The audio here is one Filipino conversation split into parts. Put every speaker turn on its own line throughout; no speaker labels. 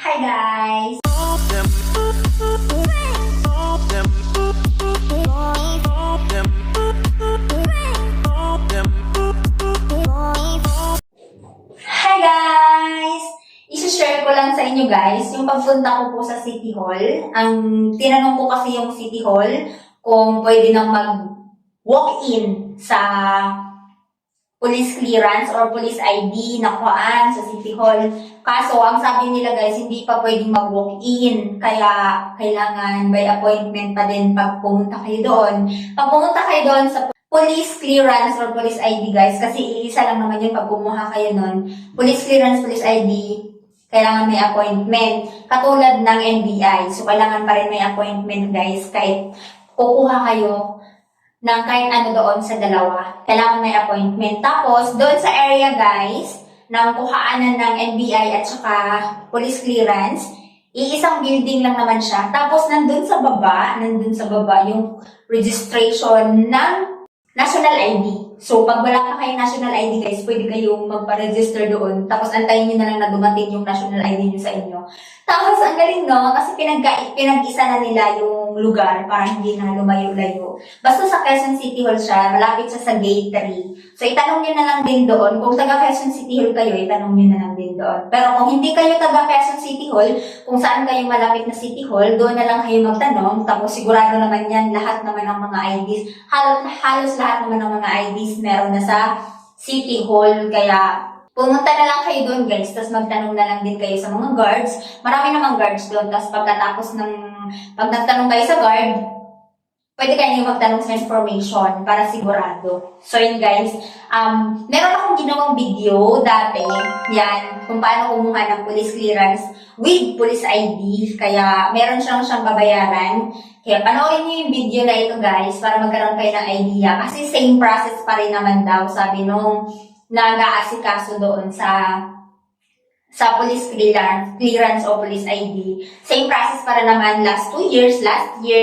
Hi guys! Hi guys! Isi-share ko lang sa inyo guys, yung pagpunta ko po sa City Hall. Ang tinanong ko kasi yung City Hall kung pwede nang mag-walk-in sa police clearance or police ID na kuhaan sa City Hall. Kaso, ang sabi nila guys, hindi pa pwedeng mag-walk-in. Kaya, kailangan by appointment pa din pag pumunta kayo doon. Pag pumunta kayo doon sa police clearance or police ID guys, kasi iisa lang naman yun pag kumuha kayo nun. Police clearance, police ID, kailangan may appointment. Katulad ng NBI. So, kailangan pa rin may appointment guys kahit kukuha kayo ng kahit ano doon sa dalawa. Kailangan may appointment. Tapos, doon sa area guys, ng kuhaanan ng NBI at saka police clearance, iisang building lang naman siya. Tapos, nandun sa baba yung registration ng national ID. So, pag wala pa kayong national ID guys, pwede kayong magpa-register doon. Tapos, antayin nyo na lang na dumating yung national ID nyo sa inyo. Tapos, ang galing no, kasi pinag-isa na nila yung lugar para hindi na lumayo-layo. Basta sa Quezon City Hall siya, malapit siya sa Gate 3. So, itanong nyo na lang din doon. Kung taga Quezon City Hall kayo, itanong nyo na lang din doon. Pero kung hindi kayo taga Quezon City Hall, kung saan kayo malapit na City Hall, doon na lang kayo magtanong. Tapos, sigurado naman yan, lahat naman ng mga IDs, halos lahat naman ng mga IDs meron na sa City Hall. Kaya, pumunta na lang kayo doon guys, tapos magtanong na lang din kayo sa mga guards. Marami namang guards doon, tapos pagkatapos pag nagtanong kayo sa guard, pwede kayo magtanong sa information para sigurado. So yun guys, meron akong ginawang video dati, yan, kung paano kumuha ng police clearance with police ID, kaya meron siyang babayaran. Kaya panoorin niyo yung video na ito guys, para magkaroon kayo ng idea, kasi same process pa rin naman daw, sabi nung nag-aasikaso doon sa police clearance o police ID. Same process para naman last year,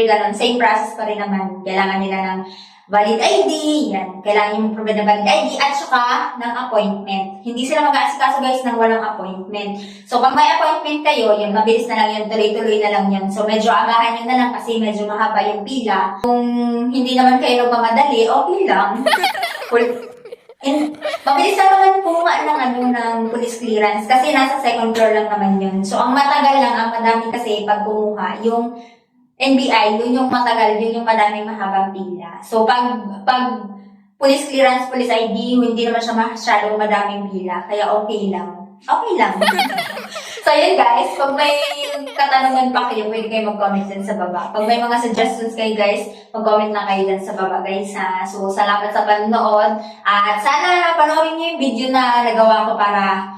ganun, same process pa rin naman. Kailangan nila ng valid ID, yan, kailangan yung provide na valid ID at saka ng appointment. Hindi sila mag-aasikaso guys ng walang appointment. So, pag may appointment kayo, yun, mabilis na lang yun, tuloy-tuloy na lang yun. So, medyo agahan nyo na lang kasi medyo mahaba yung pila. Kung hindi naman kayo nagmamadali, okay lang. And, mabilis lang naman kumuha ng police clearance kasi nasa second floor lang naman yun. So, ang matagal lang, ang madami kasi pag kumuha, yung NBI, yun yung matagal, yun yung madaming mahabang pila. So, pag police clearance, police ID, hindi naman siya masyadong madaming pila. Kaya okay lang. Okay lang. So, yun guys, pag may katanungan pa kayo, pwede kayo mag-comment dyan sa baba. Pag may mga suggestions kayo guys, mag-comment na kayo dyan sa baba guys ha. So, salamat sa panonood. At sana panoorin niyo yung video na nagawa ko para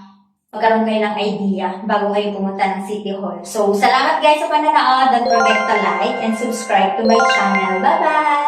magkaroon kayo ng idea bago kayo pumunta ng City Hall. So, salamat guys sa panonood. Don't forget to like and subscribe to my channel. Bye-bye!